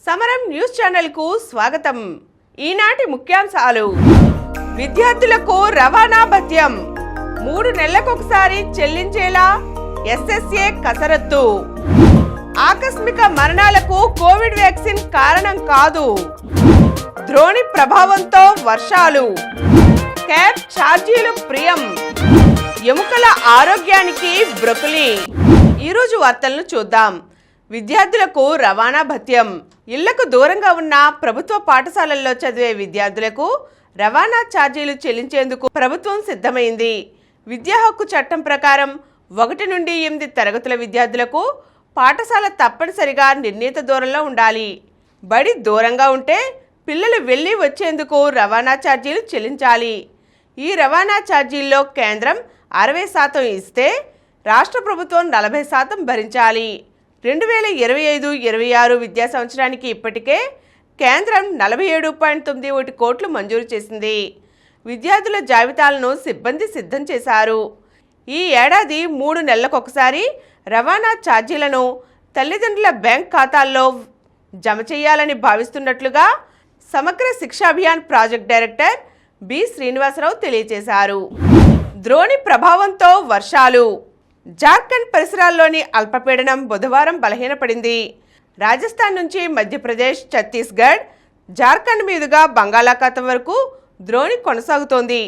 సమరం news channel కు స్వాగతం. ఈనాటి ముఖ్యాంశాలు: విద్యార్థులకు రవాణా భత్యం 3 నెలలకొకసారి చెల్లించేలా ఎస్ఎస్ఏ కసరత్తు. ఆకస్మిక మరణాలకు కోవిడ్ వ్యాక్సిన్ కారణం కాదు. ద్రోణి ప్రభావంతో వర్షాలు. క్యాబ్ ఛార్జీలు ప్రియం. ఎముకల ఆరోగ్యానికి బ్రొకలీ. ఈరోజు వార్తలను చూద్దాం. విద్యార్థులకు రవాణా భత్యం. ఇళ్లకు దూరంగా ఉన్న ప్రభుత్వ పాఠశాలల్లో చదివే విద్యార్థులకు రవాణా ఛార్జీలు చెల్లించేందుకు ప్రభుత్వం సిద్ధమైంది. విద్యా హక్కు చట్టం ప్రకారం 1 నుండి 8 తరగతుల విద్యార్థులకు పాఠశాల తప్పనిసరిగా నిర్ణీత దూరంలో ఉండాలి. బడి దూరంగా ఉంటే పిల్లలు వెళ్ళి వచ్చేందుకు రవాణా ఛార్జీలు చెల్లించాలి. ఈ రవాణా ఛార్జీల్లో కేంద్రం 60% ఇస్తే రాష్ట్ర ప్రభుత్వం 40% భరించాలి. 2025-26 విద్యా సంవత్సరానికి ఇప్పటికే కేంద్రం 47.91 కోట్లు మంజూరు చేసింది. విద్యార్థుల జాబితాలను సిబ్బంది సిద్ధం చేశారు. ఈ ఏడాది 3 నెలలకొకసారి రవాణా ఛార్జీలను తల్లిదండ్రుల బ్యాంక్ ఖాతాల్లో జమ చేయాలని భావిస్తున్నట్లుగా సమగ్ర శిక్షాభియాన్ ప్రాజెక్ట్ డైరెక్టర్ బి శ్రీనివాసరావు తెలియజేశారు. ద్రోణి ప్రభావంతో వర్షాలు. జార్ఖండ్ పరిసరాల్లోని అల్పపీడనం బుధవారం బలహీనపడింది. రాజస్థాన్ నుంచి మధ్యప్రదేశ్, ఛత్తీస్గఢ్, జార్ఖండ్ మీదుగా బంగాళాఖాతం వరకు ద్రోణి కొనసాగుతోంది.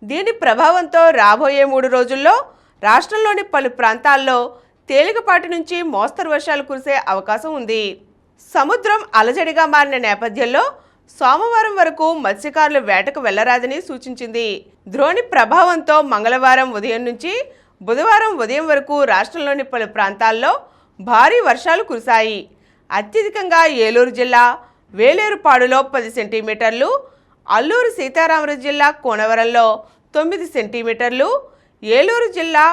దీని ప్రభావంతో రాబోయే 3 రోజుల్లో రాష్ట్రంలోని పలు ప్రాంతాల్లో తేలికపాటి నుంచి మోస్తరు వర్షాలు కురిసే అవకాశం ఉంది. సముద్రం అలజడిగా మారిన నేపథ్యంలో సోమవారం వరకు మత్స్యకారులు వేటకు వెళ్లరాదని సూచించింది. ద్రోణి ప్రభావంతో మంగళవారం ఉదయం నుంచి బుధవారం ఉదయం వరకు రాష్ట్రంలోని పలు ప్రాంతాల్లో భారీ వర్షాలు కురిశాయి. అత్యధికంగా ఏలూరు జిల్లా వేలేరుపాడులో 10 సెంటీమీటర్లు, అల్లూరు సీతారామరాజు జిల్లా కోనవరంలో 9 సెంటీమీటర్లు, ఏలూరు జిల్లా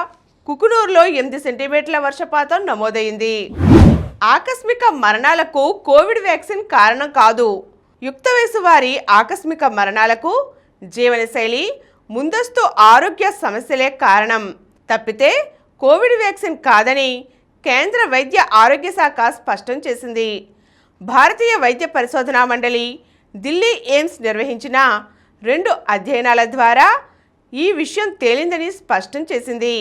కుకునూరులో 8 సెంటీమీటర్ల వర్షపాతం నమోదైంది. ఆకస్మిక మరణాలకు కోవిడ్ వ్యాక్సిన్ కారణం కాదు. యుక్త వయసు వారి ఆకస్మిక మరణాలకు జీవనశైలి, ముందస్తు ఆరోగ్య సమస్యలే కారణం తప్పితే కోవిడ్ వ్యాక్సిన్ కాదని కేంద్ర వైద్య ఆరోగ్య శాఖ స్పష్టం చేసింది. భారతీయ వైద్య పరిశోధనా మండలి ఢిల్లీ ఎయిమ్స్ నిర్వహించిన 2 అధ్యయనాల ద్వారా ఈ విషయం తేలిందని స్పష్టం చేసింది.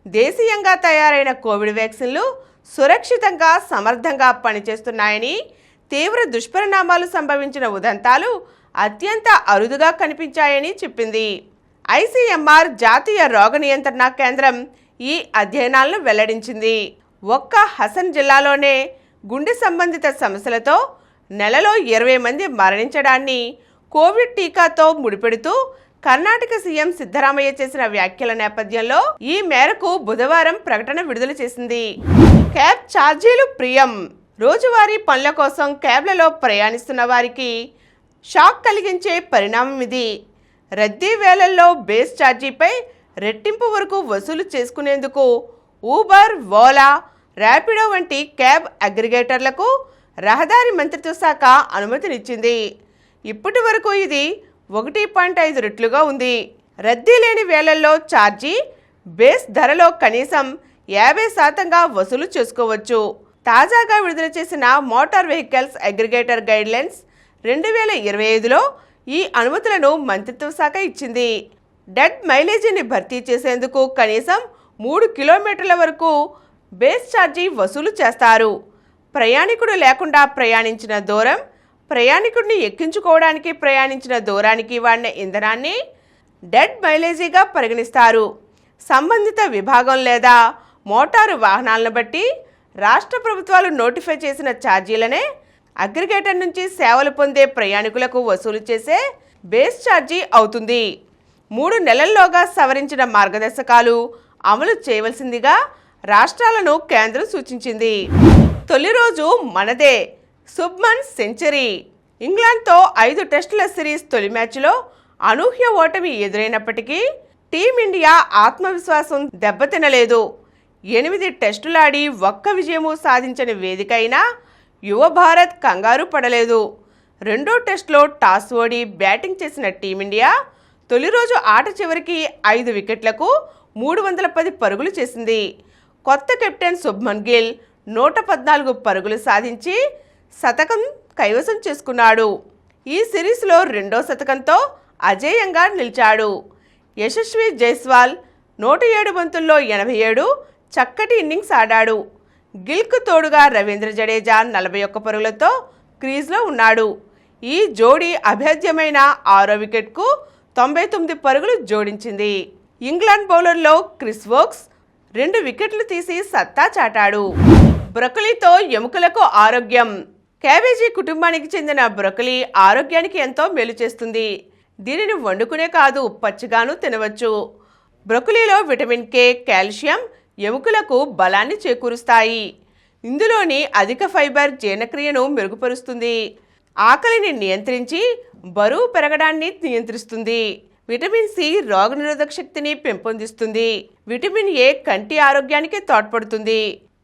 దేశీయంగా తయారైన కోవిడ్ వ్యాక్సిన్లు సురక్షితంగా, సమర్థంగా పనిచేస్తున్నాయని, తీవ్ర దుష్పరిణామాలు సంభవించిన ఉదంతాలు అత్యంత అరుదుగా కనిపించాయని చెప్పింది. ఐసీఎంఆర్ జాతీయ రోగ నియంత్రణ కేంద్రం ఈ అధ్యయనాలను వెల్లడించింది. ఒక్క హసన్ జిల్లాలోనే గుండె సంబంధిత సమస్యలతో నెలలో 20 మంది మరణించడాన్ని కోవిడ్ టీకాతో ముడిపెడుతూ కర్ణాటక సీఎం సిద్ధరామయ్య చేసిన వ్యాఖ్యల నేపథ్యంలో ఈ మేరకు బుధవారం ప్రకటన విడుదల చేసింది. క్యాబ్ ఛార్జీలు ప్రియం. రోజువారీ పనుల కోసం క్యాబ్లలో ప్రయాణిస్తున్న వారికి షాక్ కలిగించే పరిణామం ఇది. రద్దీ వేళల్లో బేస్ ఛార్జీపై రెట్టింపు వరకు వసూలు చేసుకునేందుకు ఊబర్, ఓలా, ర్యాపిడో వంటి క్యాబ్ అగ్రిగేటర్లకు రహదారి మంత్రిత్వ శాఖ అనుమతినిచ్చింది. ఇప్పటి వరకు ఇది 1.5 రెట్లుగా ఉంది. రద్దీ లేని వేళల్లో ఛార్జీ బేస్ ధరలో కనీసం 50% వసూలు చేసుకోవచ్చు. తాజాగా విడుదల చేసిన మోటార్ వెహికల్స్ అగ్రిగేటర్ గైడ్లైన్స్ 2025లో ఈ అనుమతులను మంత్రిత్వ శాఖ ఇచ్చింది. డెడ్ మైలేజీని భర్తీ చేసేందుకు కనీసం 3 కిలోమీటర్ల వరకు బేస్ ఛార్జీ వసూలు చేస్తారు. ప్రయాణికుడు లేకుండా ప్రయాణించిన దూరం, ప్రయాణికుడిని ఎక్కించుకోవడానికి ప్రయాణించిన దూరానికి వాడిన ఇంధనాన్ని డెడ్ మైలేజీగా పరిగణిస్తారు. సంబంధిత విభాగం లేదా మోటారు వాహనాలను బట్టి రాష్ట్ర ప్రభుత్వాలు నోటిఫై చేసిన ఛార్జీలనే అగ్రిగేటర్ నుంచి సేవలు పొందే ప్రయాణికులకు వసూలు చేసే బేస్ ఛార్జీ అవుతుంది. 3 నెలల్లోగా సవరించిన మార్గదర్శకాలు అమలు చేయవలసిందిగా రాష్ట్రాలను కేంద్రం సూచించింది. తొలి రోజు మనదే. శుభ్మన్ సెంచరీ. ఇంగ్లాండ్తో 5 టెస్టుల సిరీస్ తొలి మ్యాచ్లో అనూహ్య ఓటమి ఎదురైనప్పటికీ టీమిండియా ఆత్మవిశ్వాసం దెబ్బతినలేదు. 8 టెస్టులాడి ఒక్క విజయము సాధించని వేదిక అయినా యువ భారత్ కంగారు పడలేదు. 2వ టెస్టులో టాస్ ఓడి బ్యాటింగ్ చేసిన టీమిండియా తొలి రోజు ఆట చివరికి 5 వికెట్లకు 310 పరుగులు చేసింది. కొత్త కెప్టెన్ శుభ్మన్ గిల్ 114 పరుగులు సాధించి శతకం కైవసం చేసుకున్నాడు. ఈ సిరీస్లో రెండో శతకంతో అజేయంగా నిలిచాడు. యశస్వి జైస్వాల్ 107 బంతుల్లో 87 చక్కటి ఇన్నింగ్స్ ఆడాడు. గిల్కు తోడుగా రవీంద్ర జడేజా 41 పరుగులతో క్రీజ్లో ఉన్నాడు. ఈ జోడీ అభేద్యమైన 6వ వికెట్కు 99 పరుగులు జోడించింది. ఇంగ్లాండ్ బౌలర్లో క్రిస్ వోక్స్ 2 వికెట్లు తీసి సత్తా చాటాడు. బ్రొకలీతో ఎముకలకు ఆరోగ్యం. క్యాబేజీ కుటుంబానికి చెందిన బ్రొకలీ ఆరోగ్యానికి ఎంతో మేలు చేస్తుంది. దీనిని వండుకునే కాదు, పచ్చిగాను తినవచ్చు. బ్రొకలీలో విటమిన్ కే, కాల్షియం ఎముకలకు బలాన్ని చేకూరుస్తాయి. ఇందులోని అధిక ఫైబర్ జీర్ణక్రియను మెరుగుపరుస్తుంది. ఆకలిని నియంత్రించి బరువు పెరగడాన్ని నియంత్రిస్తుంది. విటమిన్ సి రోగనిరోధక శక్తిని పెంపొందిస్తుంది. విటమిన్ ఏ కంటి ఆరోగ్యానికి తోడ్పడుతుంది.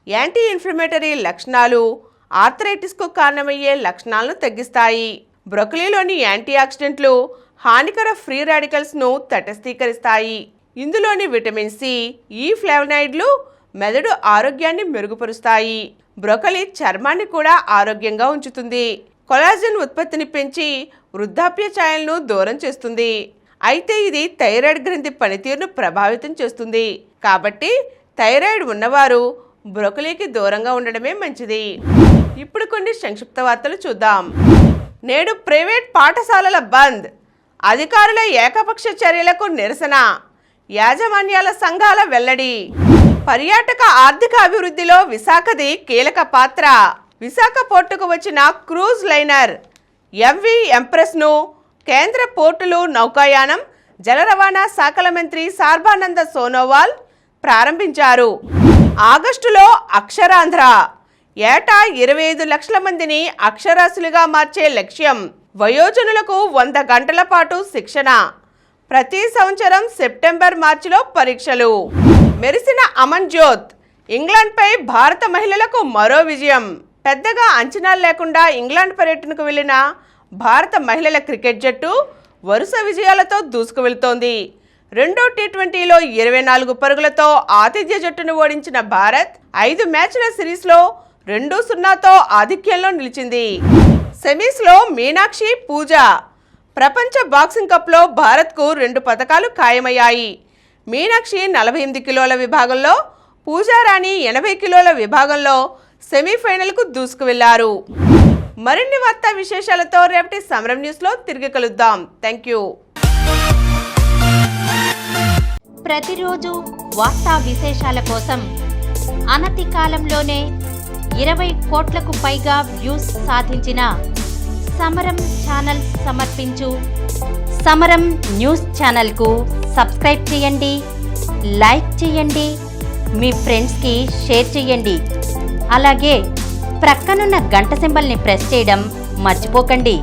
యాంటీ ఇన్ఫ్లమేటరీ లక్షణాలు ఆర్థరైటిస్కు కారణమయ్యే లక్షణాలను తగ్గిస్తాయి. బ్రొకలీలోని యాంటీ ఆక్సిడెంట్లు హానికర ఫ్రీ రాడికల్స్ను తటస్థీకరిస్తాయి. ఇందులోని విటమిన్ సి, ఈ ఫ్లేవనాయిడ్లు మెదడు ఆరోగ్యాన్ని మెరుగుపరుస్తాయి. బ్రొకలీ చర్మాన్ని కూడా ఆరోగ్యంగా ఉంచుతుంది. కొలాజన్ ఉత్పత్తిని పెంచి వృద్ధాప్య ఛాయలను దూరం చేస్తుంది. అయితే ఇది థైరాయిడ్ గ్రంథి పనితీరును ప్రభావితం చేస్తుంది. కాబట్టి థైరాయిడ్ ఉన్నవారు బ్రొకలీకి దూరంగా ఉండడమే మంచిది. ఇప్పుడు కొన్ని సంక్షిప్త వార్తలు చూద్దాం. నేడు ప్రైవేట్ పాఠశాలల బంద్. అధికారుల ఏకపక్ష చర్యలకు నిరసన. యాజమాన్యాల సంఘాల వెల్లడి. పర్యాటక ఆర్థిక అభివృద్ధిలో విశాఖది కీలక పాత్ర. విశాఖ పోర్టుకు వచ్చిన క్రూజ్ లైనర్ ఎంవి ఎంప్రెస్ను కేంద్ర పోర్టులు, నౌకాయానం, జల రవాణా శాఖల మంత్రి సర్బానంద సోనోవాల్ ప్రారంభించారు. ఆగస్టులో అక్షరాంధ్ర. ఏటా 25 లక్షల మందిని అక్షరాస్యులుగా మార్చే లక్ష్యం. వయోజనులకు 100 గంటల పాటు శిక్షణ. ప్రతి సంవత్సరం సెప్టెంబర్, మార్చిలో పరీక్షలు. మెరిసిన అమన్ జ్యోత్. ఇంగ్లాండ్పై భారత మహిళలకు మరో విజయం. పెద్దగా అంచనాలు లేకుండా ఇంగ్లాండ్ పర్యటనకు వెళ్లిన భారత మహిళల క్రికెట్ జట్టు వరుస విజయాలతో దూసుకు వెళ్తోంది. రెండో టీ20లో 24 పరుగులతో ఆతిథ్య జట్టును ఓడించిన భారత్ 5 మ్యాచ్ల సిరీస్లో 2-0తో ఆధిక్యంలో నిలిచింది. సెమీస్లో మీనాక్షి, పూజ. ప్రపంచ బాక్సింగ్ కప్లో భారత్కు 2 పతకాలు ఖాయమయ్యాయి. మీనాక్షి 48 కిలోల విభాగంలో, పూజారాణి 80 కిలోల విభాగంలో సెమీఫైనల్కు దూసుకు వెళ్లారు. మరిన్ని వార్తా విశేషాలతో రేపటి సమరం న్యూస్లో తిరిగి కలుద్దాం. Thank you. ప్రతిరోజు వార్తా విశేషాల కోసం అనతి కాలంలోనే 20 కోట్లకు పైగా వ్యూస్ సాధించిన సమరం ఛానల్ సమర్పించు సమరం న్యూస్ ఛానల్కు సబ్స్క్రైబ్ చేయండి, లైక్ చేయండి, మీ ఫ్రెండ్స్కి షేర్ చేయండి. అలాగే ప్రక్కనున్న గంట సింబల్ని ప్రెస్ చేయడం మర్చిపోకండి.